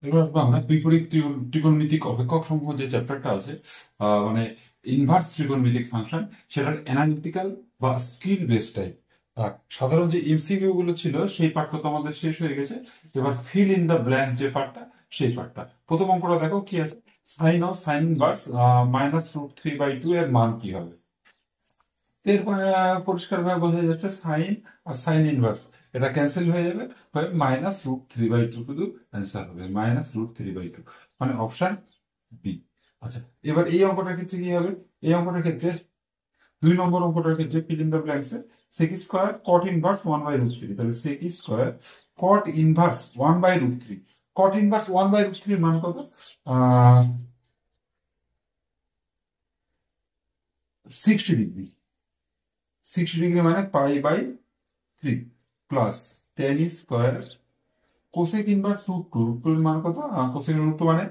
এবার আসবো আমরা বিপরীত ত্রিকোণমিতিক অপেক্ষক সমূহ যে চ্যাপ্টারটা আছে, মানে ইনভার্স ত্রিকোণমিতিক ফাংশন, সেটার অ্যানালিটিক্যাল বা স্কিল বেস টাইপ। সাধারণ যে এমসিকিউ গুলো ছিল সেই পার্টটা তো আমাদের শেষ হয়ে গেছে। এবার ফিল ইন দ্য ব্ল্যাঙ্ক যে পার্টটা, সেই পার্টটা প্রথম অঙ্কটা দেখো কি আছে। সাইন ইনভার্স -√3/2 এর মান কি হবে। এরপর পরিষ্কার ভাবে বোঝা যাচ্ছে সাইন আর সাইন ইনভার্স এটা ক্যান্সেল হয়ে যাবে, -√3/2 শুধু অ্যান্সার হবে -√3/2, মানে অপশন বি। আচ্ছা, এবার এই অঙ্কটার ক্ষেত্রে কি হবে। এই অঙ্কটার ক্ষেত্রে 2 নম্বর অঙ্কটার ক্ষেত্রে fill in the blanks a sec square cot inverse 1/√3, তাহলে sec square cot inverse 1/√3। Cot inverse 1/√3 মান কত? 60 ডিগ্রি। 60 ডিগ্রি মানে π/3 plus tan square cosec inverse √2। √2 এর মান কত? কোসেক √2 মানে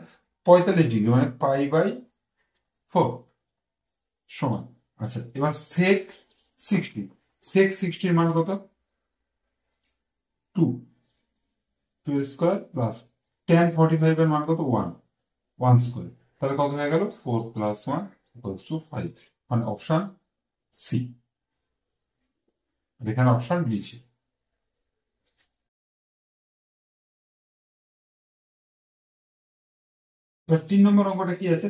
45 ডিগ্রি, মানে π/4 সমান। আচ্ছা, এবার সেক 60। সেক 60 এর মান কত? 2 স্কয়ার প্লাস tan 45 এর মান কত? 1 স্কয়ার। তাহলে কত হয়ে গেল? 4 + 1 = 5, মানে অপশন সি। এখানে অপশন বি ছিল। এবার 3 নম্বর অঙ্কটা কি আছে।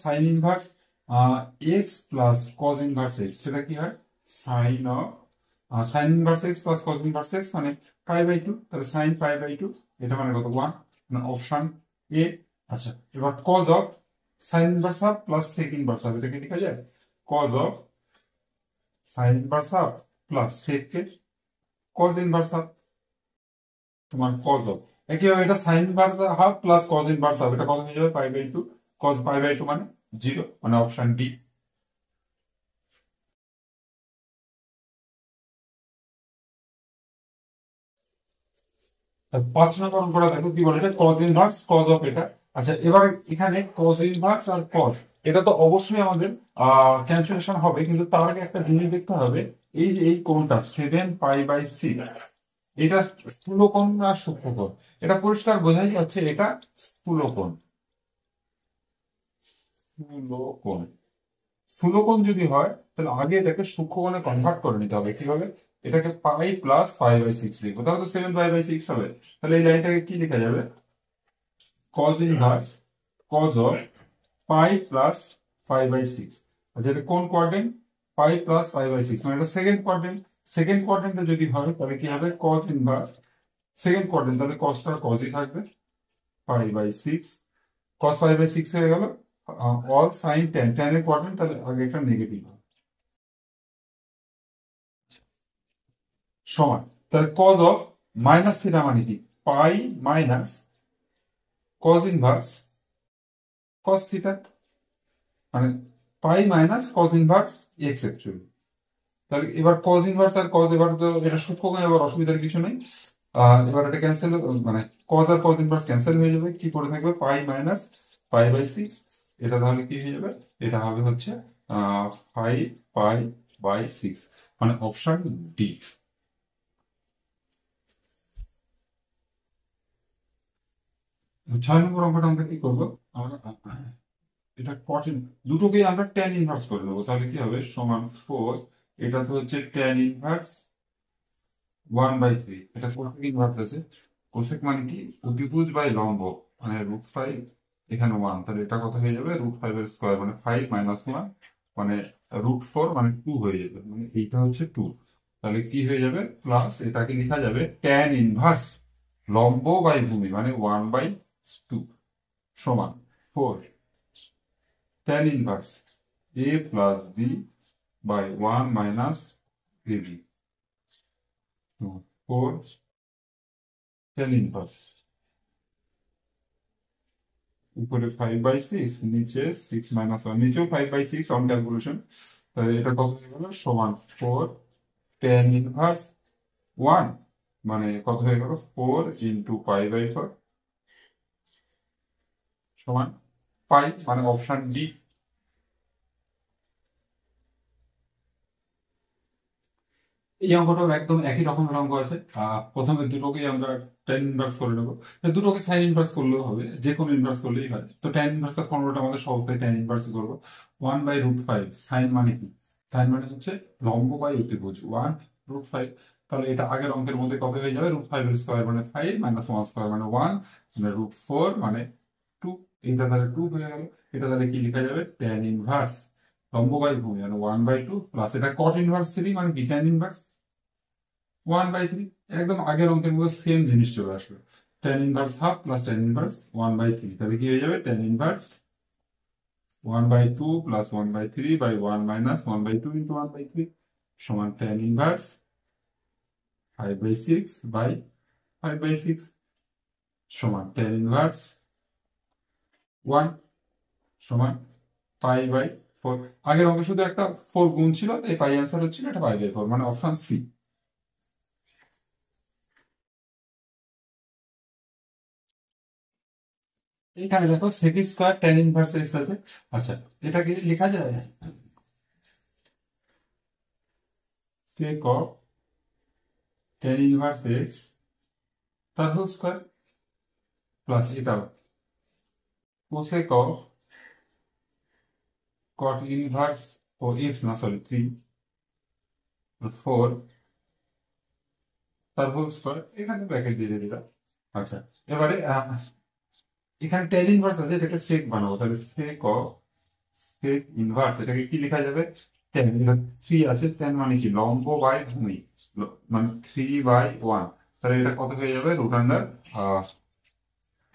Sign inverse x plus cos inverse x, সেটা কি হয়? Sign inverse x plus cos inverse x মানে π/2, তাহলে সাইন π/2 এটা মানে কত? 1, মানে অপশন এ। আচ্ছা, এবার cos of sin inverse half plus sec inverse half, এটাকে লেখা যায় cos of sin inverse half plus sec cos inverse half, তোমার কজ অফ। একইভাবে এটা sin inverse half plus cos inverse half, এটা কত হয়ে যাবে? π/2। কজ π/2 মানে 0, মানে অপশন ডি। 5 নম্বর অঙ্কটা দেখো কি বলেছে, কজ ইনভার্স কজ অফ এটা। আচ্ছা, এবার এখানে কজ ইনভার্স আর কজ এটা তো অবশ্যই আমাদের ক্যালকুলেশন হবে, কিন্তু তার আগে একটা জিনিস দেখতে হবে। এই যে এই কোণটা 7π/6, এটা স্থূলকোণ না সূক্ষ্মকোণ? এটা পরিষ্কার বোঝাই যাচ্ছে এটা স্থূলকোণ। স্থূলকোণ স্থূলকোণ যদি হয় তাহলে আগে এটাকে সূক্ষ্মকোণে কনভার্ট করে নিতে হবে। কিভাবে? এটাকে পাই প্লাস 5/6 লিখবো, তাহলে তো 7π/6 হবে। তাহলে এই লাইনটাকে কি লেখা যাবে? Cause inverse cause of pi plus 5/6। আচ্ছা, এটা কোন কোয়াড্রেন্ট? পাই প্লাস 5/6, মানে এটা সেকেন্ড কোয়াড্রেন্ট। সেকেন্ড কোয়াড্রেন্টে যদি হয় তাহলে কি হবে? কজ ইনভার্স সেকেন্ড কোয়াড্রেন্ট, তাহলে কজটা কজই থাকবে, π/6। কজ 5/6 হয়ে গেল। অল সাইন tan এর কোয়াড্রেন্ট, তাহলে আগে একটা নেগেটিভ সমান। তাহলে কজ অফ মাইনাস থিটা মানে কি? Pi minus cos inverse cos theta, মানে pi minus cos inverse x actually. তাহলে এবার কজ ইনভার্স আর কজ, এবার তো এটা সূক্ষ্মকোণ, এবার অসুবিধার কিছু নেই। এবার এটা ক্যান্সেল, মানে কজ আর কজ ইনভার্স ক্যান্সেল হয়ে যাবে। কি পড়ে থাকবে? পাই মাইনাস π/6। এটা তাহলে কি হয়ে যাবে? এটা হবে হচ্ছে 5π/6, মানে অপশন ডি। 6 নম্বর অঙ্কটা আমরা কি করবো? আমরা এটা কঠিন, দুটোকেই আমরা tan ইনভার্স করে দেবো। তাহলে কি হবে? সমান 4, এটা তো হচ্ছে tan ইনভার্স 1/3, এটা কোসেক ইনভার্স আছে। কোসেক মানে কি? অতিভুজ বাই লম্ব, মানে √5, এখানে 1, তাহলে এটা কত হয়ে যাবে? √5 এর স্কয়ার, মানে 5 - 1, মানে √4, মানে 2 হয়ে যাবে, মানে এইটা হচ্ছে 2। তাহলে কি হয়ে যাবে? প্লাস এটাকে লেখা যাবে tan ইনভার্স লম্ব বাই ভূমি, মানে 1/2 সমান 4 tan inverse a plus b by 1 minus ab, 4 tan inverse উপরে 5/6, নিচে 6 - 1, নিচেও 5/6 অন ক্যালকুলেশন। তাহলে এটা কত হয়ে গেল? সমান 4 tan ইনভার্স 1, মানে কত হয়ে গেল? 4 ইন্টু π/4 সমান পাই, মানে অপশন ডি। এই অঙ্কটাও একদম একই রকমের অঙ্ক আছে। প্রথমে দুটোকেই আমরা টেন ইনভার্স করে নেবো। দুটোকে সাইন ইনভার্স করলেও হবে, যে কোনো ইনভার্স করলেই হয়। তো টেন ইনভার্সের ফর্মুলাটা আমাদের সহজ, তাই টেন ইনভার্স করবো। 1/√5 সাইন মানে কি? সাইন মানে হচ্ছে লম্ব বাই অতিভুজ 1/√5। তাহলে এটা আগের অঙ্কের মধ্যে কবে হয়ে যাবে? √5 এর স্কোয়ার মানে 5 মাইনাস 1 স্কোয়ার মানে 1 মানে √4 মানে 2। এটা তাহলে 2 হয়ে গেল। এটা তাহলে কি লেখা যাবে? টেন ইনভার্স লম্ব বাই ভূমি মানে 1/2 প্লাস এটা কট ইনভার্স 3 মানে কি টেন ইনভার্স 1/3। একদম আগের অঙ্কের মধ্যে সেম জিনিস চলে আসবে। Tan inverse half plus tan inverse 1/3, তাহলে কি হয়ে যাবে? Tan inverse 1/2 plus 1/3 by 1 minus 1/2 into 1/3 সমান টেন ইনভার্স 5/6 বাই 5/6 সমান টেন ইনভার্স 1 সমান পাই/4। আগের অঙ্কে শুধু একটা 4 গুণ ছিল, তাই পাই অ্যান্সার হচ্ছিল, এটা পাই/4 মানে অপশন সি। এখানে দেখো sec square tan inverse x আছে। আচ্ছা, এটাকে লেখা যায় sec of tan inverse x তার হোল স্কোয়ার প্লাস এটাও কোসেক অফ কট ইনভার্স ও এক্স না সরি 3/4 তার হোল স্কোয়ার, এখানে ব্র্যাকেট দিয়ে দিলাম। আচ্ছা, এবারে এখানে টেন ইনভার্স আছে, এটাকে সেক বানাবো। তাহলে সেক অফ সেক ইনভার্স এটাকে কি লেখা যাবে? টেন, এটা 3 আছে, টেন মানে কি লম্ব বাই ভূমি মানে 3/1। তাহলে এটা কত হয়ে যাবে? Root under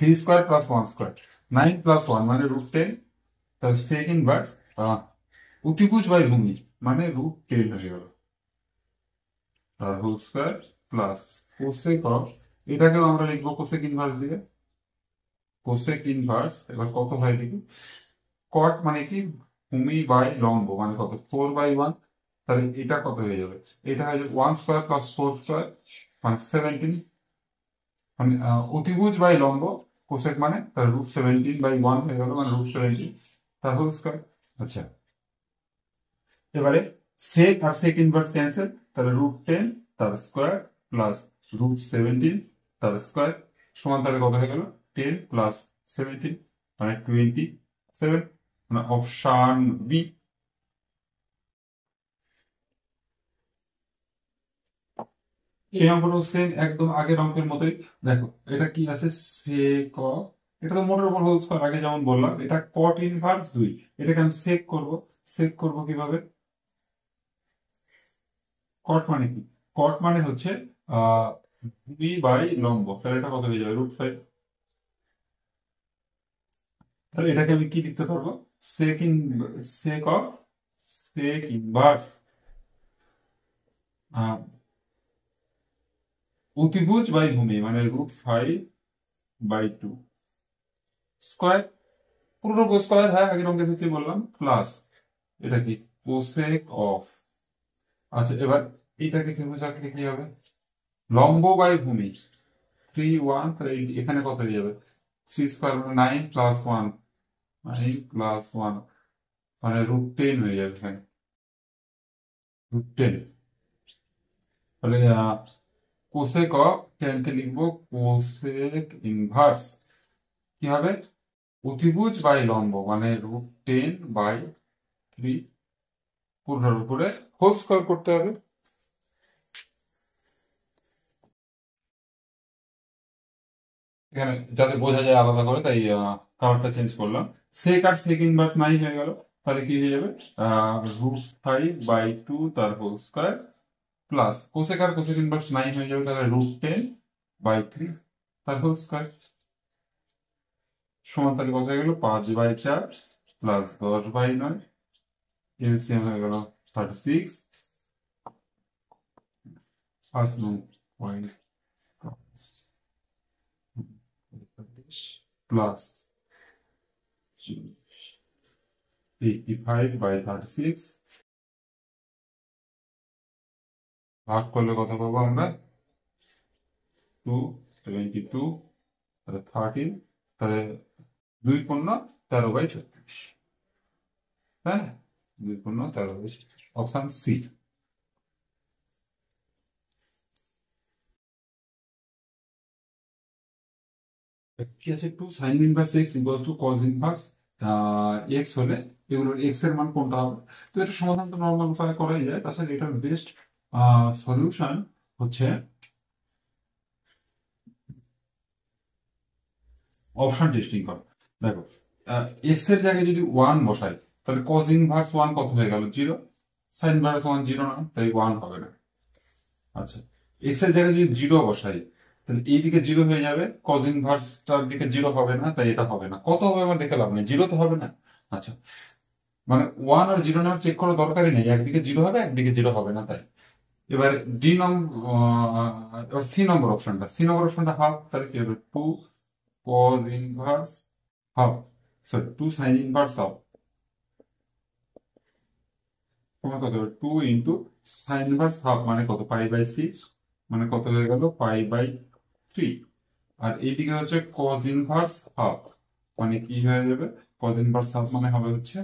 3 square plus 1 square 9 plus 1 মানে √10। তাহলে সেক ইনভার্স অতিভুজ বাই ভূমি মানে √10 হয়ে গেল তার whole square plus cosec of, এটাকেও আমরা লিখবো কোসেক ইনভার্স দিয়ে। কোসেক ইনভার্স এবার কত হয় দেখি, কট মানে কি ভূমি বাই লম্ব মানে কত 4/1। তাহলে এটা কত হয়ে যাবে? এটা হয়ে যাবে 1 স্কোয়ার প্লাস 4 স্কোয়ার মানে 17 মানে অতিভুজ বাই লম্ব কোসেক মানে তার √17/1 হয়ে গেল মানে √17 তার হোল স্কোয়ার। আচ্ছা, এবারে সেক আর সেক ইনভার্স ক্যান্সেল, তাহলে √10 তার স্কোয়ার প্লাস √17 তার স্কোয়ার সমান তাহলে কত হয়ে গেল? 10 প্লাস 17 মানে 27 মানে অপশন বি। এই অঙ্কটাও সেম একদম আগের অঙ্কের মতোই। দেখো এটা কি আছে? সেক অফ, এটা তো মোটের উপর হোল স্কয়ার আগে যেমন বললাম, এটা কট ইনভার্স 2। এটাকে আমি সেক করব। সেক করব কিভাবে? কট মানে কি? কট মানে হচ্ছে আহ ভূমি বাই লম্ব, তাহলে এটা কত হয়ে যাবে? √5। তাহলে এটাকে আমি কি লিখতে পারবো? Sec in sec of sec inverse অতিভুজ বাই ভূমি মানে √5/2 স্কোয়ার, পুরো স্কোয়ার হয় আগের অঙ্কের ক্ষেত্রে বললাম, প্লাস এটা কি কোসেক অফ। আচ্ছা, এবার এটাকে ত্রিভুজ আঁকলে কি হবে? লম্ব বাই ভূমি 3/1, তাহলে এখানে কত হয়ে যাবে? 3 স্কোয়ার মানে 9 প্লাস 1 9 প্লাস 1 মানে √10 হয়ে যাবে এখানে √10। তাহলে কোসেক অফ টেনকে লিখবো কোসেক ইনভার্স কি হবে? অতিভুজ বাই লম্ব মানে √10/3 পুরোটার উপরে হোল স্কোয়ার করতে হবে। এখানে যাতে বোঝা যায় আলাদা করে, তাই কালারটা চেঞ্জ করলাম। সেক আর সেক ইনভার্স নাই হয়ে গেল। তাহলে কি হয়ে যাবে? √5/2 তার হোল স্কোয়ার প্লাস কোসেক আর কোসেক ইনভার্স নাই হয়ে যাবে, তাহলে √10/3 তার হোল স্কোয়ার সমান তাহলে কত হয়ে গেল? 5/4 প্লাস 10/9 এলসিএম হয়ে গেল 36 প্লাস 85/36 ভাগ করলে কত পাবো আমরা? 272, তাহলে 13, তাহলে 2×13/36, হ্যাঁ 2×13/36 অপশন সি। কি আছে, two sin inverse x equal to cos inverse x হলে এগুলোর এক্স এর মান কোনটা হবে। তো এটা সমাধান তো নর্মাল উপায়ে করাই যায়। তাছাড়া এটার বেস্ট সলিউশন হচ্ছে অপশন টেস্টিং করা। দেখো, এক্স এর জায়গায় যদি ওয়ান বসাই তাহলে কজ ইনভার্স ওয়ান কত হয়ে গেল, zero. Sign inverse one zero না, তাই ওয়ান হবে না। আচ্ছা, এক্স এর জায়গায় যদি জিরো বসাই তাহলে এইদিকে জিরো হয়ে যাবে, কজ ইনভার্সটার দিকে জিরো হবে না, তাই এটা হবে না। কত হবে আমার দেখে লাভ নেই, জিরো তো হবে না। আচ্ছা, মানে ওয়ান আর জিরো না চেক করার দরকারই নেই, একদিকে জিরো হবে একদিকে জিরো হবে না, তাই। এবার ডি এবার সি নম্বর অপশনটা হাফ, তাহলে কি হবে, two cos inverse half, sorry two sin inverse half, তোমার কত হবে, two into sin inverse half মানে কত, পাই বাই সিক্স, মানে কত হয়ে গেল, পাই বাই থ্রি। আর এইদিকে হচ্ছে কজ ইনভার্স হাফ, মানে কি হয়ে যাবে, কজ ইনভার্স হাফ মানে হবে হচ্ছে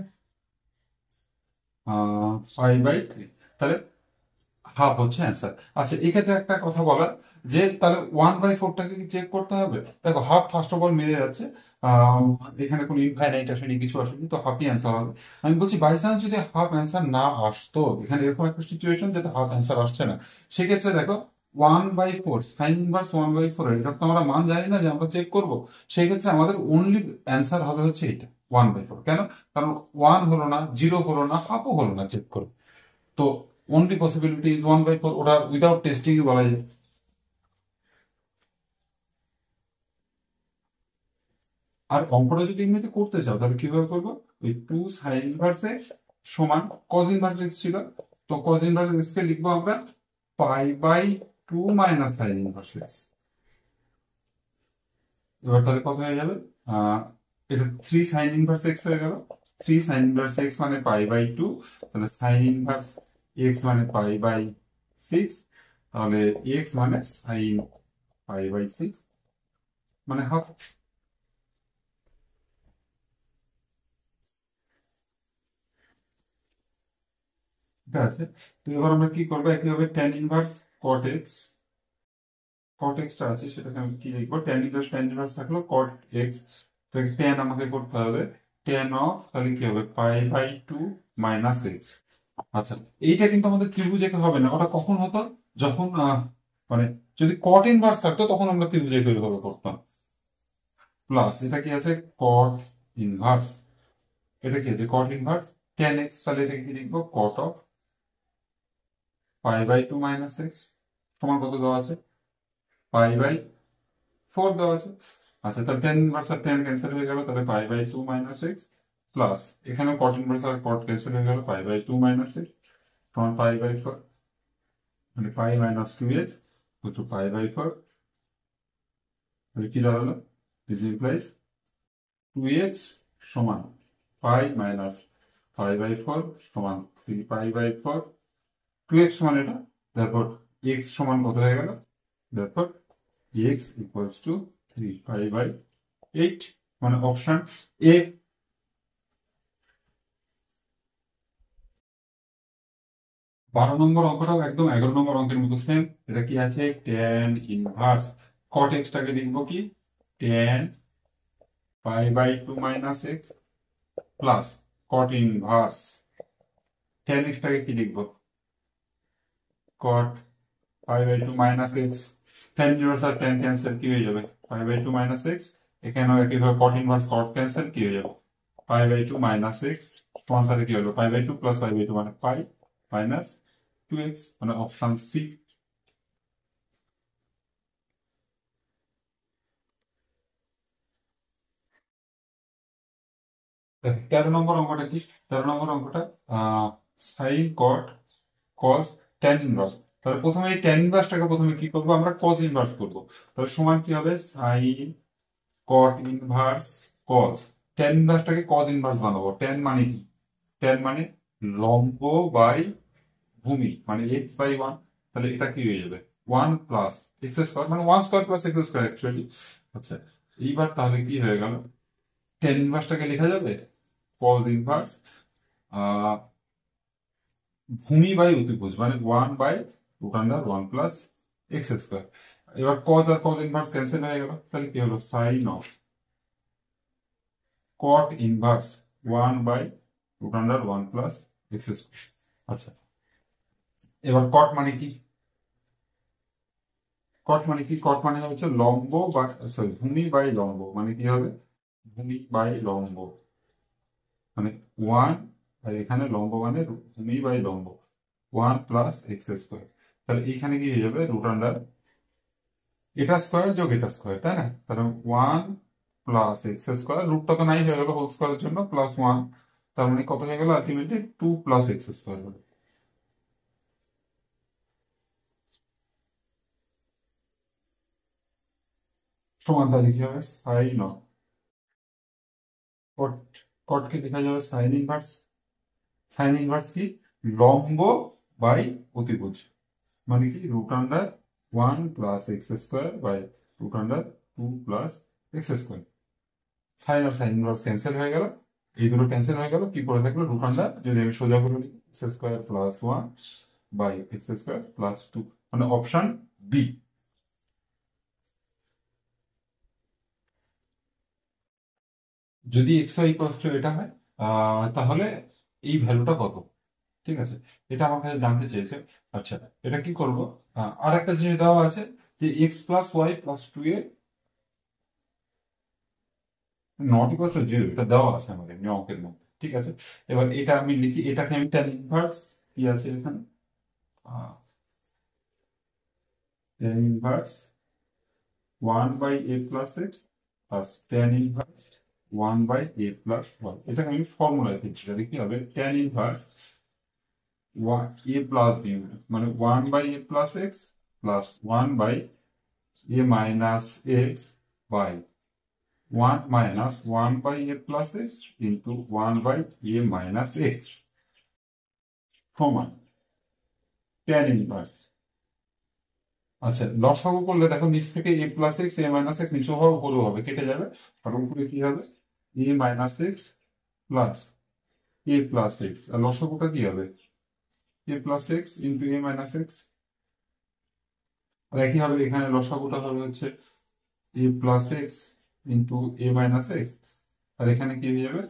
পাই বাই থ্রি। তাহলে হাফ হচ্ছে অ্যান্সার। আচ্ছা, এক্ষেত্রে একটা কথা বলার, যে তাহলে ওয়ান বাই ফোরটাকে কি চেক করতে হবে। দেখো, হাফ ফার্স্ট অফ অল মিলে যাচ্ছে, আহ, এখানে কোনো ইনফাইনাইট আসেনি, কিছু আসেনি, তো হাফই অ্যান্সার হবে। আমি বলছি বাই চান্স যদি হাফ অ্যান্সার না আসতো, এখানে এরকম একটা সিচুয়েশন যেটা হাফ অ্যান্সার আসছে না, সেক্ষেত্রে দেখো one by four sin inverse one by four, এটা তো আমরা মান জানি না যে আমরা চেক করবো। সেই ক্ষেত্রে আমাদের অনলি অ্যান্সার হবে হচ্ছে এটা, ওয়ান বাই ফোর। কেন? কারণ ওয়ান হলো না, জিরো হলো না, হাফও হলো না চেক করবো। তো only possibility is one by four, ওটা উইদাউট টেস্টিং বলা যায়। আর অঙ্কটা যদি এমনিতে করতে চাও তাহলে কিভাবে করবো, ওই টু সাইন ইনভার্স এক্স সমান কজ ইনভার্স এক্স ছিল, তো কজ ইনভার্স এক্স কে লিখবো আমরা pi by two minus sin inverse x. এবার তাহলে কত হয়ে যাবে, আহ এটা থ্রি সাইন ইনভার্স এক্স হয়ে গেল। থ্রি সাইন ইনভার্স এক্স মানে পাই বাই টু, তাহলে সাইন ইনভার্স এক্স মানে পাই বাই সিক্স, তাহলে এক্স মানে সাইন পাই বাই সিক্স মানে হাফ। ঠিক আছে, তো এবার আমরা কি করবো, একইভাবে ট্যান ইনভার্স কট এক্স, কট এক্সটা আছে সেটাকে আমি কি লিখবো, ট্যান ইনভার্স থাকলো কট এক্স, ট্যান আমাকে করতে হবে ট্যান অফ, তাহলে কি হবে, pi by two minus x. আচ্ছা, এইটা কিন্তু আমাদের ত্রিভুজে হবে না, ওটা কখন হতো, যখন মানে যদি কট ইনভার্স থাকতো তখন আমরা ত্রিভুজে ভাবে করতাম। প্লাস এটা কি আছে, কট ইনভার্স, এটা কি আছে, কট ইনভার্স ট্যান এক্স, তাহলে এটা কি লিখবো, cot of pi by two minus x সমান কত দেওয়া আছে, পাই বাই ফোর দেওয়া আছে। আচ্ছা, তাহলে টেন ইনভার্স আর টেন ক্যান্সেল হয়ে গেল, তাহলে pi by two minus x, plus এখানে কট ইনভার্স আর কট ক্যান্সেল হয়ে গেল, pi by two minus x সমান পাই বাই ফোর, মানে পাই মাইনাস টু এক্স হচ্ছে পাই বাই ফোর। তাহলে কি দাঁড়ালো, দিস ইমপ্লাইজ টু এক্স সমান pi minus pi by four সমান three pi by four. Two x সমান এটা, তারপর এক্স সমান কত হয়ে গেল, তারপর x equals to 3 pi by 8, মানে অপশন এ। 12 নম্বর অঙ্কটাও একদম 11 নম্বর অঙ্কের মতো সেম। এটা কি আছে, ট্যান ইনভার্স কট এক্সটাকে লিখবো কি, tan pi by two minus x plus cot inverse tan এক্সটাকে কি লিখবো, cot pi by two minus x, tan inverse আর ট্যান ক্যান্সেল, কি হয়ে যাবে, pi by two minus x. এখানেও একইভাবে কট ইনভার্স কট ক্যান্সেল, কি হয়ে যাবে, pi by two minus x সমান, তাহলে কি হলো, pi by two plus pi by two মানে পাই মাইনাস টু এক্স, মানে অপশন সি। 13 নম্বর অঙ্কটা কি, 13 নম্বর অঙ্কটা সাইন কট কস ট্যান ইনভার্স। তাহলে প্রথমে এই ট্যান ইনভার্সটাকে প্রথমে কি করবো, আমরা কস ইনভার্স করবো। তাহলে সমান কি হবে, sine cot inverse cos, tan ইনভার্সটাকে কস ইনভার্স বানাবো। ট্যান মানে কি, ট্যান মানে লম্ব বাই ভূমি, মানে এক্স বাই ওয়ান। তাহলে এটা কি হয়ে যাবে, ওয়ান প্লাস এক্স স্কোয়ার, মানে one square plus x square actually. আচ্ছা, এইবার তাহলে কি হয়ে গেল, টেন ইনভার্সটাকে লেখা যাবে কজ ইনভার্স ভূমি বাই অতিভুজ, মানে one by root under one plus x square. এবার কজ আর কজ ইনভার্স ক্যান্সেল হয়ে গেল, তাহলে কি হলো sine of cot inverse 1/√1 plus x square. আচ্ছা, এবার কট মানে কি? কট মানে কি? কট মানে হচ্ছে লম্ব বা সরি ভূমি বাই লম্ব, মানে কি হবে ভূমি বাই লম্ব, মানে 1 আর এখানে লম্ব মানে ভূমি বাই লম্ব 1 প্লাস এক্স স্কয়ার। তাহলে এখানে কি হয়ে যাবে রুট আন্ডার এটা স্কয়ার যোগ এটা স্কয়ার, তাই না? তাহলে 1 প্লাস এক্স স্কয়ার, রুটটা তো নাই হয়ে গেল হোল স্কয়ারের জন্য, প্লাস 1, তার মানে কত হয়ে গেল আলটিমেটলি 2 প্লাস এক্স স্কয়ার হলো। সমান তাহলে কি হবে সাইন অফ কট, কটকে লেখা যাবে সাইন ইনভার্স। সাইন ইনভার্স কি? লম্ব বাই অতিভুজ, মানে কি root under 1 plus x square by root under 2 plus x square. Sin আর সাইন ইনভার্স ক্যান্সেল হয়ে গেল, এই দুটো ক্যান্সেল হয়ে গেল, কি পড়ে থাকলো রুট আন্ডার, যদি আমি সোজা করে লিখি x square plus 1 by x square plus 2, মানে অপশন বি। যদি এক্স ওয়াই ইকুয়ালস টু এটা হয় তাহলে এই ভ্যালুটা কত? ঠিক আছে, এটা আমার কাছে জানতে চেয়েছে। আচ্ছা, এটা কি করব, আর একটা জিনিস দেওয়া আছে যে x plus y plus 2 a not equal to 0, এটা দেওয়া আছে আমাদের অঙ্কের মধ্যে। ঠিক আছে, এবার এটা আমি লিখি, এটাকে আমি tan ইনভার্স কি আছে এখানে tan inverse 1 by a plus x plus tan inverse 1 by a plus y, এটাকে আমি ফর্মুলায় দিচ্ছি, তাহলে কি হবে tan inverse a plus b, মানে 1 by a plus x plus 1 by a minus x by 1 minus 1 by a plus x into 1 by a minus x সমান tan inverse. আচ্ছা, লসাগু করলে দেখো নিচ থেকে a plus x a minus x নিচে হওয়া উপরেও হবে, কেটে যাবে, আর উপরে কি হবে a minus x plus a plus x, আর লসাগুটা কি হবে a plus x into a minus x, আর একই হবে এখানে লসাগুটা হবে হচ্ছে a plus x into a minus x, আর এখানে কি হয়ে যাবে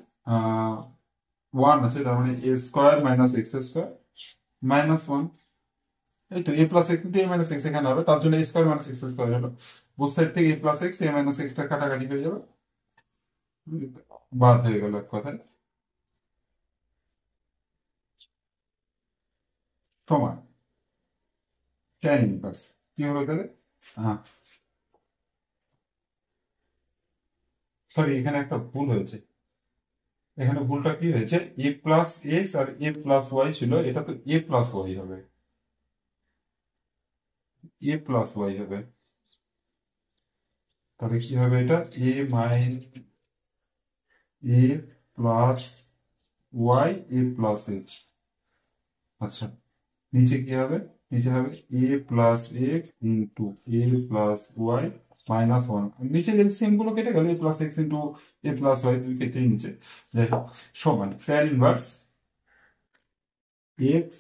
1 আছে, তার মানে a square minus x square minus 1, এই তো a plus x into a minus x এখানে হবে, তার জন্য a square minus x square হলো, বোথ সাইড থেকে a plus x a minus extra কাটাকাটি হয়ে যাবে, বাদ হয়ে গেল এক কথায়, সমান tan ইনভার্স কি হবে তাহলে, হ্যাঁ সরি এখানে একটা ভুল হয়েছে, এখানে ভুলটা কি হয়েছে a প্লাস এক্স আর a প্লাস ওয়াই ছিল, এটা তো a প্লাস ওয়াই হবে, a প্লাস ওয়াই হবে, তাহলে কি হবে এটা a minus a plus y a plus x. আচ্ছা, নিচে কি হবে, নিচে হবে a plus x into a plus y minus 1, নিচে এলসিএম গুলো কেটে গেল, a plus x into a plus y দুই কেটেই নিচে, যাই হোক সমান tan inverse x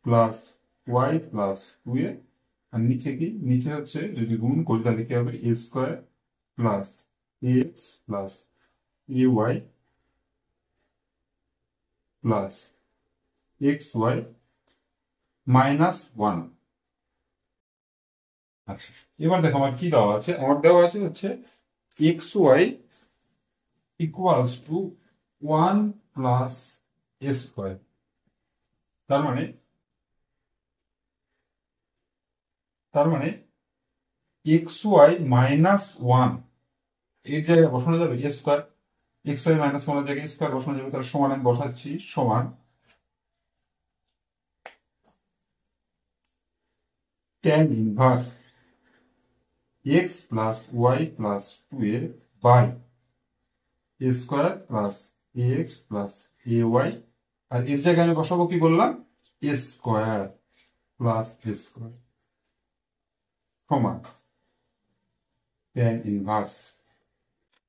plus y plus 2a, আর নিচে কি, নিচে হচ্ছে যদি গুণ করি তাহলে কি হবে a square plus x plus a y plus x y minus 1। আচ্ছা, এবার দেখো আমার কি দেওয়া আছে, আমার দেওয়া আছে হচ্ছে x y equals to 1 plus a square, তার মানে এক্স ওয়াই মাইনাস 1 এর জায়গায় বসানো যাবে এ স্কয়ার, এক্স ওয়াই মাইনাস 1 এর জায়গায় স্কয়ার বসানো যাবে, তাহলে সমান আমি বসাচ্ছি, সমান tan inverse x plus y plus 2 এর by a square plus a x plus a y, আর এর জায়গায় আমি বসাবো কি বললাম a square plus a square সমান tan ইনভার্স।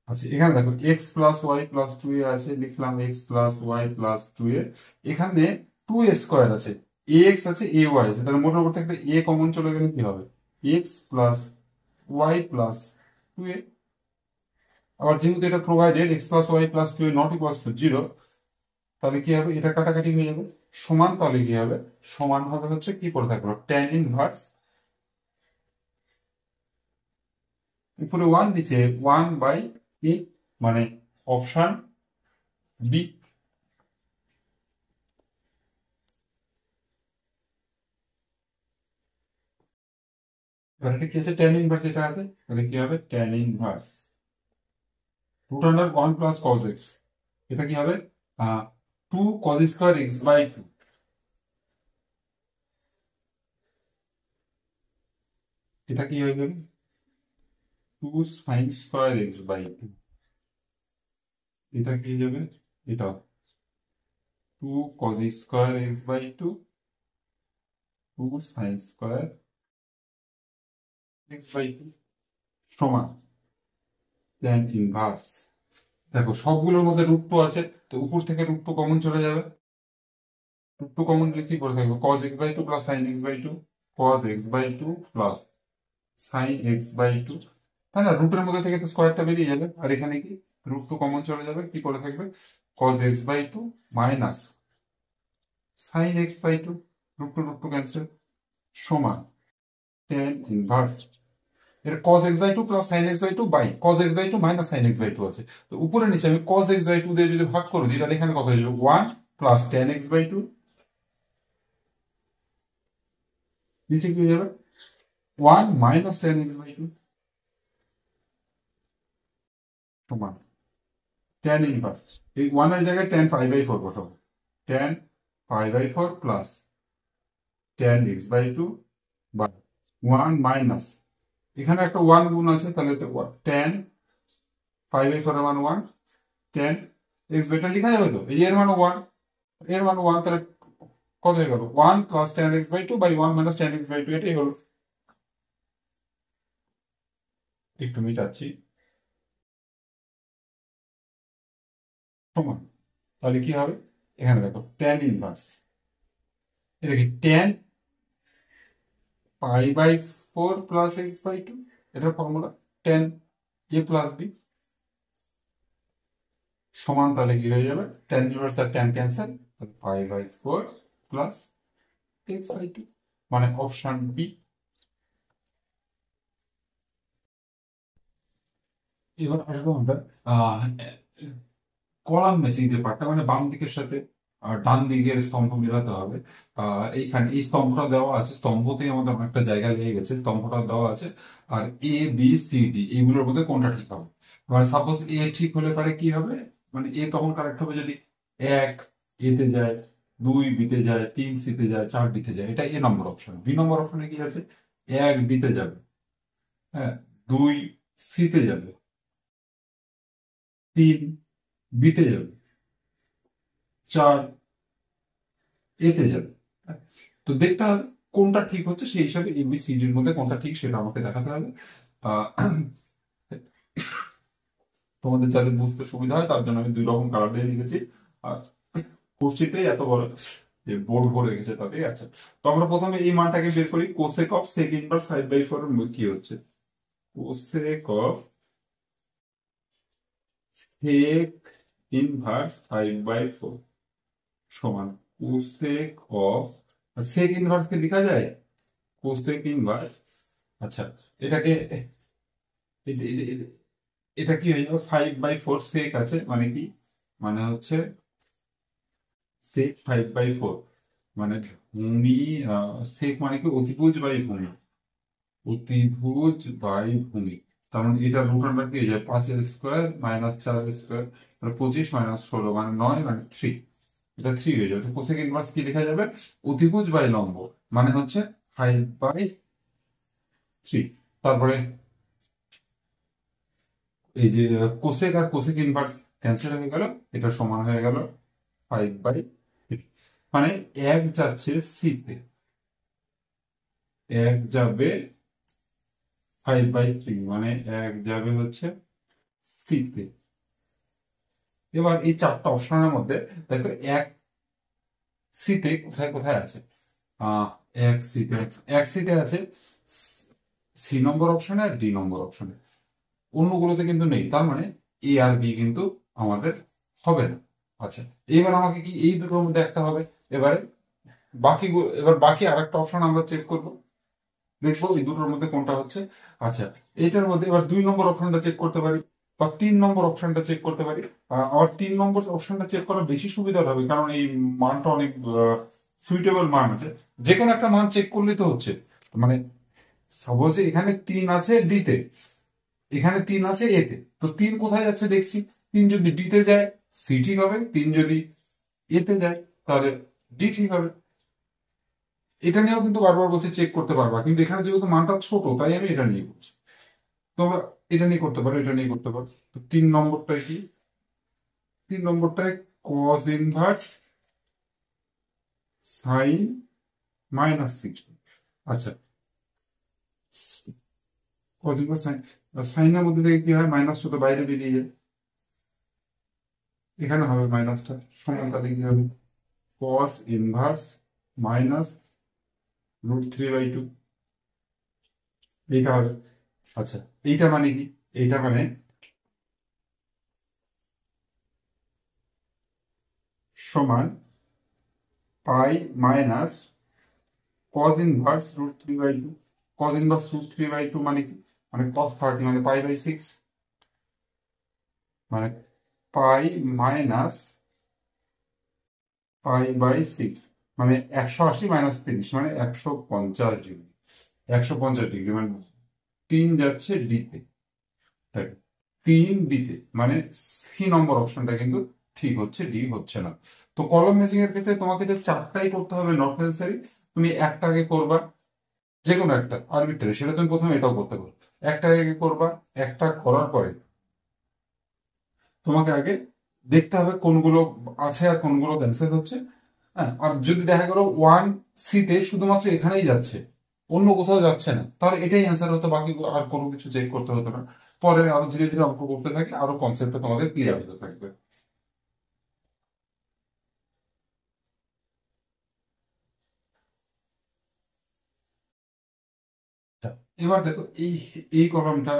আচ্ছা, এখানে দেখো x plus y plus 2a আছে, লিখলাম x plus y plus 2a, এখানে 2a স্কয়ার আছে, এ এক্স আছে এ ওয়াই আছে, তাহলে মোটামুটি একটা এ কমন চলে গেলে কি হবে x plus y plus 2a। আবার যেহেতু এটা provided x plus y plus 2a not equals to 0, তাহলে কি হবে, এটা কাটাকাটি হয়ে যাবে, সমান, তাহলে কি হবে, সমান হবে হচ্ছে কি পড়ে থাকলো, tan ইনভার্স উপরে 1 নিচে 1/a, মানে অপশন বি। এবার এটা কি আছে, tan ইনভার্স এটা আছে, তাহলে কি হবে tan inverse root under 1 plus cos x, এটা কি হবে 2 cos স্কয়ার x বাই 2, এটা কি হয়ে যাবে 2 sin স্কয়ার x বাই 2, এটা কি যাবে, এটা 2 cos square x by 2, 2 sin square x by 2 সমান tan ইনভার্স। দেখো সবগুলোর মধ্যে রুট টু আছে, তো উপর থেকে রুট টু কমন চলে যাবে, রুট টু কমন লিখে কি পড়ে থাকবে, cos x by 2 plus sin x by 2, cos x by 2 plus sin x by 2, তাই না, রুটের মধ্যে থেকে তো স্কয়ারটা বেরিয়ে যাবে, আর এখানে কি রুট টু কমন চলে যাবে, কি পড়ে থাকবে cos x by 2 minus sin x by 2, root two cancel, সমান tan ইনভার্স, এটা cos x by 2 plus sin x by 2 by cos x by 2 minus sin x by 2 আছে, তো উপরে নিচে আমি cos x বাই 2 দিয়ে যদি ভাগ করে দিই, তাহলে এখানে কত হয়ে যাবে 1 প্লাস tan x বাই 2, নিচে কি হয়ে যাবে 1 মাইনাস tan x বাই 2 সমান tan ইনভার্স, এই 1 এর জায়গায় tan পাই বাই 4 বসাবো, tan pi by 4 plus tan x by 2 by 1 minus, এখানে একটা 1 গুণ আছে, তাহলে tan পাই বাই 4 এর মান 1, tan x বেটা লেখা যাবে তো, এই এর মান 1, এর মান 1, তাহলে কত হয়ে গেল 1 plus tan x by 2 by 1 minus tan x by 2, এটাই হলো, একটু মিটাচ্ছি, সমান, তাহলে কি হবে, এখানে দেখো tan ইনভার্স, এটা কি tan pi by 4 plus x by 2, এটার formula tan a plus b সমান, তাহলে কি হয়ে যাবে tan ইনভার্স আর tan cancel, pi by 4 plus x by 2, মানে অপশন বি। এবার আসবো আমরা কলাম ম্যাচিং যে পার্টটা, মানে বাম দিকের সাথে ডান দিকের স্তম্ভ মেলাতে হবে, এইখানে এই স্তম্ভটা দেওয়া আছে, স্তম্ভতেই আমাদের অনেকটা জায়গা লেগে গেছে, স্তম্ভটা দেওয়া আছে, আর এ বি সি ডি এইগুলোর মধ্যে কোনটা ঠিক হবে, মানে সাপোজ এ ঠিক হলে পারে কি হবে, মানে এ তখন কারেক্ট হবে যদি 1 এতে যায়, 2 বিতে যায়, 3 সিতে যায়, 4 ডিতে যায়, এটা এ নম্বর অপশন। বি নম্বর অপশনে কি আছে, 1 বিতে যাবে, হ্যাঁ, 2 সিতে যাবে, 3 বিতে যাবে, 4 এতে যাবে, তো দেখতে হবে কোনটা ঠিক হচ্ছে, সেই হিসাবে এবিসিডির মধ্যে কোনটা ঠিক সেটা আমাকে দেখাতে হবে। তোমাদের যাদের বুঝতে সুবিধা হয় তার জন্য আমি 2 রকম কালার দিয়ে লিখেছি, আর কোর্সিটাই এত বড় যে বোর্ড ভরে গেছে তাতে। আচ্ছা, তো আমরা প্রথমে এই মানটাকে বের করি, কোসেক অফ সেক ইনভার্স 5/4 কি হচ্ছে, কোসেক অফ সেক ইনভার্স 5/4 সমান কোসেক অফ, সেক ইনভার্স কে লেখা যায় কোসেক ইনভার্স, আচ্ছা এটাকে এটা কি হয়ে যাবে 5/4, সেক আছে মানে কি, মানে হচ্ছে সেক 5/4, মানে ভূমি, সেক মানে কি অতিভুজ বাই ভূমি, অতিভুজ বাই ভূমি, তার মানে এটা রুট আন্ডার কি হয়ে যায় 5 স্কোয়ার মাইনাস 4 স্কোয়ার, 25 মাইনাস 16 মানে 9 মানে 3, এটা 3 হয়ে যাবে। তো কোসেক ইনভার্স কি লেখা যাবে, অতিভুজ বাই লম্ব, মানে হচ্ছে 5/3, তারপরে এই যে কোসেক আর কোসেক ইনভার্স ক্যান্সেল হয়ে গেল, এটা সমান হয়ে গেল 5/3, মানে 1 যাচ্ছে সিতে, 1 যাবে 5/3, মানে 1 যাবে হচ্ছে সিতে। এবার এই 4টা অপশনের মধ্যে দেখো 1 সিতে কোথায় কোথায় আছে, 1 সিতে আছে সি নম্বর অপশনে আর ডি নম্বর অপশনে, অন্যগুলোতে কিন্তু নেই, তার মানে এ আর বি কিন্তু আমাদের হবে না। আচ্ছা, এবার আমাকে কি এই দুটোর মধ্যে একটা হবে। এবারে এবার বাকি আর একটা অপশন আমরা চেক করবো, দেখবো এই দুটোর মধ্যে কোনটা হচ্ছে। আচ্ছা, এইটার মধ্যে এবার 2 নম্বর অপশনটা চেক করতে পারি বা 3 নম্বর অপশনটা চেক করতে পারি। আমার 3 নম্বর অপশনটা চেক করা বেশি সুবিধার হবে, কারণ এই মানটা অনেক সুইটেবল মান আছে। যে কোনো একটা মান চেক করলেই তো হচ্ছে। মানে সাপোজ এখানে 3 আছে ডিতে, এখানে 3 আছে এতে, তো 3 কোথায় যাচ্ছে দেখছি। 3 যদি ডিতে যায় সি ঠিক হবে, 3 যদি এতে যায় তাহলে ডি ঠিক হবে। এটা নিয়েও কিন্তু বারবার বলছে চেক করতে পারবা, কিন্তু এখানে যেহেতু মানটা ছোট তাই আমি এটা নিয়ে করছি। তো এটা নিয়ে করতে পারো, এটা নিয়ে করতে পারো। তো 3 নম্বরটায় কি, 3 নম্বরটায় কজ ইনভার্স সাইন -60। আচ্ছা, কজ ইনভার্স সাইন, সাইনের মধ্যে থেকে কি হয়, মাইনাস তো বাইরে বেরিয়ে যায়, এখানে হবে মাইনাসটা সমান, তাহলে কি হবে কজ ইনভার্স -√3/2, এইটা হবে। আচ্ছা, এইটা মানে কি, এইটা মানে সমান pi minus cos inverse √3/2। Cos inverse √3/2 মানে কি, মানে cos 30 মানে π/6, মানে পাই মাইনাস π/6, মানে 180 মাইনাস 30 মানে 150 ডিগ্রি। 150 ডিগ্রি মানে 3 যাচ্ছে ডিতে, 3 ডিতে, মানে সি নম্বর অপশনটা কিন্তু ঠিক হচ্ছে, ডি হচ্ছে না। তো কলম ম্যাচিং এর ক্ষেত্রে তোমাকে যে 4টাই করতে হবে নট নেসেসারি, তুমি একটা আগে করবা, যে কোনো একটা আরবিট্রারি, সেটা তুমি প্রথমে এটাও করতে পারো। একটা আগে করবা, একটা করার পরে তোমাকে আগে দেখতে হবে কোনগুলো আছে আর কোনগুলো ক্যান্সেল হচ্ছে। হ্যাঁ, আর যদি দেখা গেলো 1 সিতে শুধুমাত্র এখানেই যাচ্ছে, অন্য কোথাও যাচ্ছে না, তাহলে এটাই অ্যান্সার হতো, বাকি আর কোনো কিছু চেক করতে হতো না। পরে আরো ধীরে ধীরে অঙ্ক করতে থাকে, আরো কনসেপ্টটা তোমাদের ক্লিয়ার হতে থাকবে। আচ্ছা, এবার দেখো এই এই কলামটা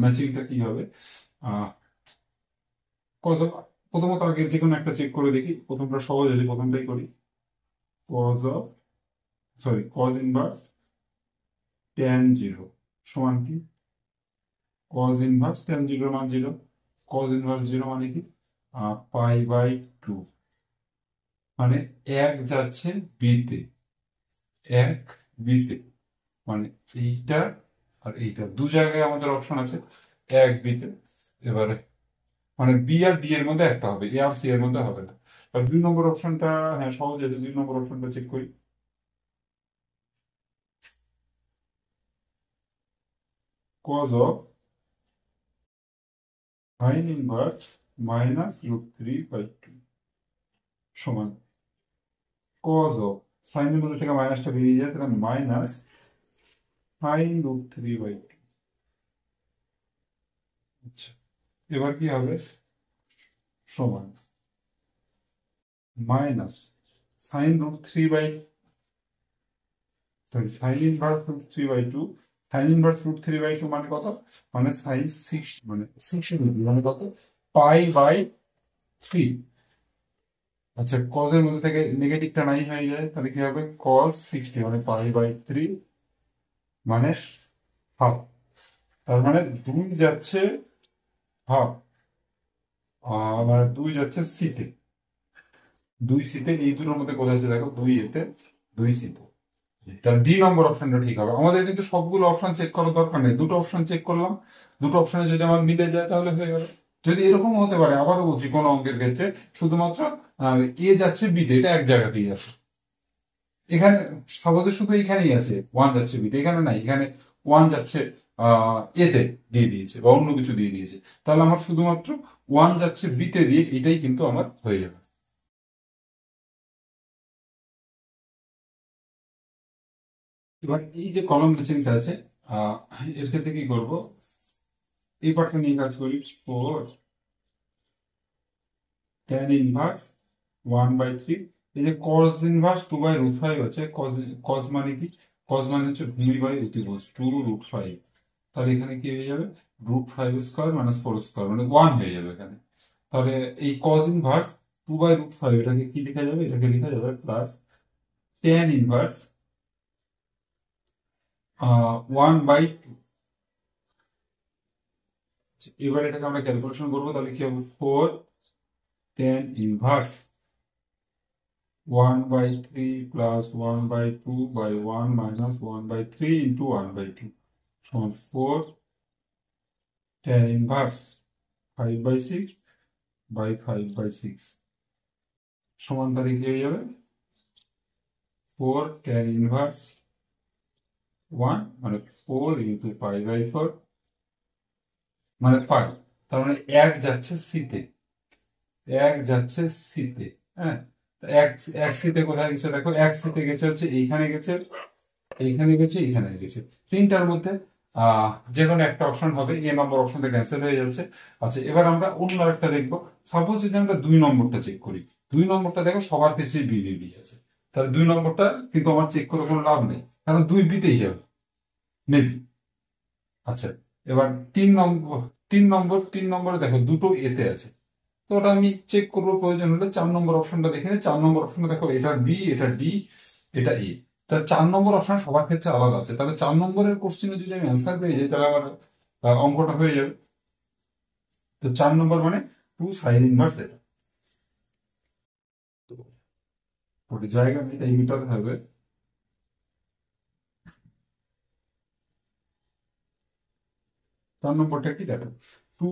ম্যাচিংটা কি হবে। আহ cos প্রথমত আগে যে কোনো একটা চেক করে দেখি, প্রথমটা সহজ আছে, প্রথমটাই করি। Cos of cos inverse tan 0 সমান কি, কজ ইনভার্স tan 0 মান 0, কজ ইনভার্স 0 মানে কি π/2, মানে 1 যাচ্ছে বিতে, 1 বিতে, মানে এইটা আর এইটা দু জায়গায় আমাদের অপশন আছে 1 বিতে। এবারে মানে বি আর ডি এর মধ্যে একটা হবে, এ আর সি এর মধ্যে হবে না। আর 2 নম্বর অপশনটা, হ্যাঁ সহজ আছে, 2 নম্বর অপশনটা চেক করি। কজ অফ সাইন ইনভার্স -√3/2 সমান কজ অফ, সাইনের মধ্যে থেকে মাইনাসটা বেরিয়ে যায়, তাহলে মাইনাস sin√3/2। আচ্ছা, এবার কি হবে, সমান minus sin inverse √3/2, sign inverse √3/2 মানে কত, মানে sin 60, মানে 60 মানে কত, π/3। আচ্ছা, কজ এর মধ্যে থেকে নেগেটিভটা নাই হয়ে যায়, তাহলে কি হবে cos 60 মানে π/3 মানে হাফ, তার মানে 2 যাচ্ছে হাফ, মানে 2 যাচ্ছে সিতে, 2 সিতে, এই দুটোর মধ্যে কোথায় আছে দেখো, 2 এতে 2 সিতে, তাহলে ডি নম্বর অপশনটা ঠিক হবে। আমাদের কিন্তু সবগুলো অপশন চেক করার দরকার নেই, দুটো অপশন চেক করলাম, দুটো অপশনে যদি আমার মিলে যায় তাহলে হয়ে গেল। যদি এরকম হতে পারে, আবারও বলছি, কোন অঙ্কের ক্ষেত্রে শুধুমাত্র এ যাচ্ছে বিতে, এটা এক জায়গাতেই আছে, এখানে সাপোজ শুধু এখানেই আছে 1 যাচ্ছে বিতে, এখানে নাই, এখানে 1 যাচ্ছে এতে দিয়ে দিয়েছে বা অন্য কিছু দিয়ে দিয়েছে, তাহলে আমার শুধুমাত্র 1 যাচ্ছে বিতে দিয়ে এটাই কিন্তু আমার হয়ে যাবে। এবার এই যে কলম ম্যাচিংটা আছে, আহ এর ক্ষেত্রে কি করবো, এই পার্টটা নিয়ে কাজ করি। 4 tan ইনভার্স 1/3, এই যে cos ইনভার্স 2/√5 আছে, cos মানে কি, কজ মানে হচ্ছে ভূমি বাই অতিভুজ 2√5, তাহলে এখানে কি হয়ে যাবে √5² মাইনাস 4² মানে 1 হয়ে যাবে এখানে। তাহলে এই কজ ইনভার্স 2/√5 এটাকে কি লেখা যাবে, এটাকে লেখা যাবে প্লাস tan ইনভার্স 1/2। এবার এটাকে আমরা ক্যালকুলেশন করবো, তাহলে কি হবে 4 tan inverse 1/3 plus 1/2/1 minus 1/3 into 1/2 সমান 4 tan ইনভার্স 5/6/5/6 সমান তাহলে কি হয়ে যাবে 4 tan ইনভার্স 1 মানে 4 ইন্টু 5/4 মানে 5। তার মানে 1 যাচ্ছে সিতে, 1 যাচ্ছে সিতে। হ্যাঁ, এক এক সিতে কোথায় গেছে দেখো, এক সিতে গেছে হচ্ছে এইখানে গেছে, এইখানে গেছে, এইখানে গেছে। তিনটার মধ্যে যে কোনো একটা অপশন হবে, এ নম্বর অপশনটা ক্যান্সেল হয়ে যাচ্ছে। আচ্ছা, এবার আমরা অন্য একটা দেখবো। সাপোজ যদি আমরা 2 নম্বরটা চেক করি, 2 নম্বরটা দেখো সবার ক্ষেত্রে বি আছে, তাহলে 2 নম্বরটা কিন্তু আমার চেক করে কোনো লাভ নেই, কারণ 2 বিতেই যাবে মেবি। আচ্ছা, এবার 3 নম্বরে দেখো দুটো এতে আছে, তো ওটা আমি চেক করবো, প্রয়োজন হলে 4 নম্বর অপশনটা দেখে নিই। 4 নম্বর অপশনটা দেখো, এটা বি, এটা ডি, এটা এ। তা 4 নম্বর অপশন সবার ক্ষেত্রে আলাদা আছে, তাহলে 4 নম্বরের কোশ্চেনে যদি আমি অ্যান্সার পেয়ে যাই তাহলে আমার অঙ্কটা হয়ে যাবে। তো 4 নম্বর মানে 2 সাইন ইনভার্স এটা। তো ওটা জায়গা নেই, তাই মিটাতে হবে। চার নম্বরটা কি দেখো, 2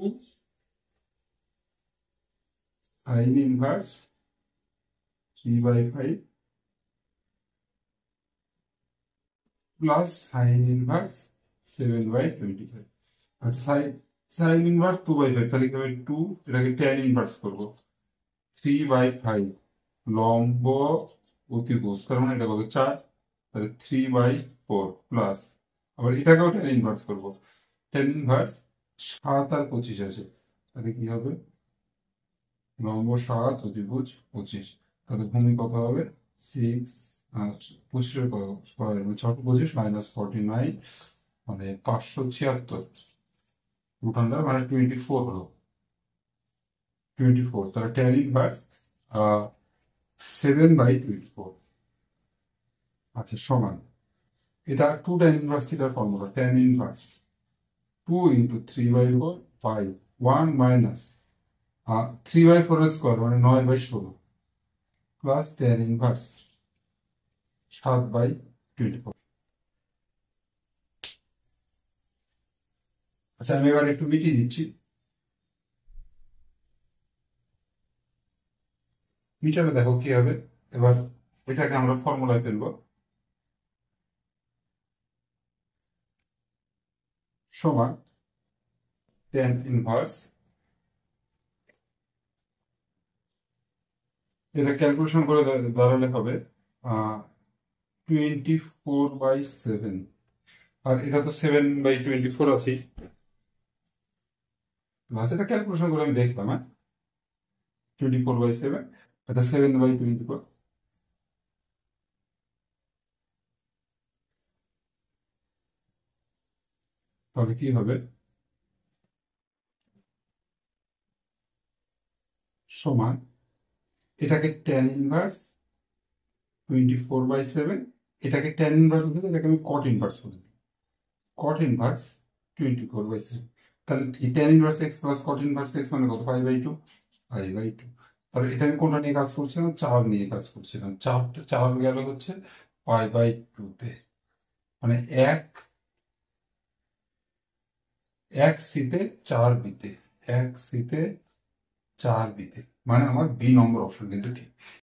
sign inverse 3/5 plus sign inverse 7/25। আচ্ছা, সাইন ইনভার্স 2/5, তাহলে কি হবে 2, এটাকে tan ইনভার্স করবো 3/5 লম্ব অতিভুজ, তার মানে এটা কত 4, তাহলে 3/4 প্লাস, আবার এটাকেও tan ইনভার্স করবো, tan ইনভার্স 7 আর 25 আছে, তাহলে কি হবে লম্ব 7 অতিভুজ 25, তাহলে ভূমি কত হবে 6, 25 স্কোয়ার মানে 6×25 মাইনাস 49 মানে 576 রুট আন্ডার মানে 24 হলো 24, তাহলে tan ইনভার্স 7/24। আচ্ছা, সমান এটা 2 tan ইনভার্স থিটার formula, tan inverse 2 into 3/4 5 1 minus 3/4 square মানে 9/16 প্লাস tan ইনভার্স 7/24। আচ্ছা, আমি এবার একটু মিটিয়ে দিচ্ছি। মিটারে দেখো কি হবে, এবার এটাকে আমরা ফর্মুলায় ফেলবো, সমান tan ইনভার্স, এটা ক্যালকুলেশন করে দাঁড়ালে হবে 24/7, আর এটা তো 7/24 আছে, এটা ক্যালকুলেশন করে আমি দেখলাম। হ্যাঁ, 24/7, এটা 7/24, তাহলে কি হবে সমান, এটাকে tan ইনভার্স 24/7, এটাকে tan ইনভার্স দিলে এটাকে আমি cot ইনভার্স করে দিই, cot ইনভার্স 24/7, তাহলে tan inverse x plus cot inverse x মানে কত π/2, π/2। তাহলে এটা আমি কোনটা নিয়ে কাজ করছিলাম, 4 নিয়ে কাজ করছিলাম, 4 গেল হচ্ছে π/2 তে, মানে 1 সিতে 4 বিতে, 1 সিতে 4 বিতে, মানে আমার বি নম্বর অপশন কিন্তু ঠিক।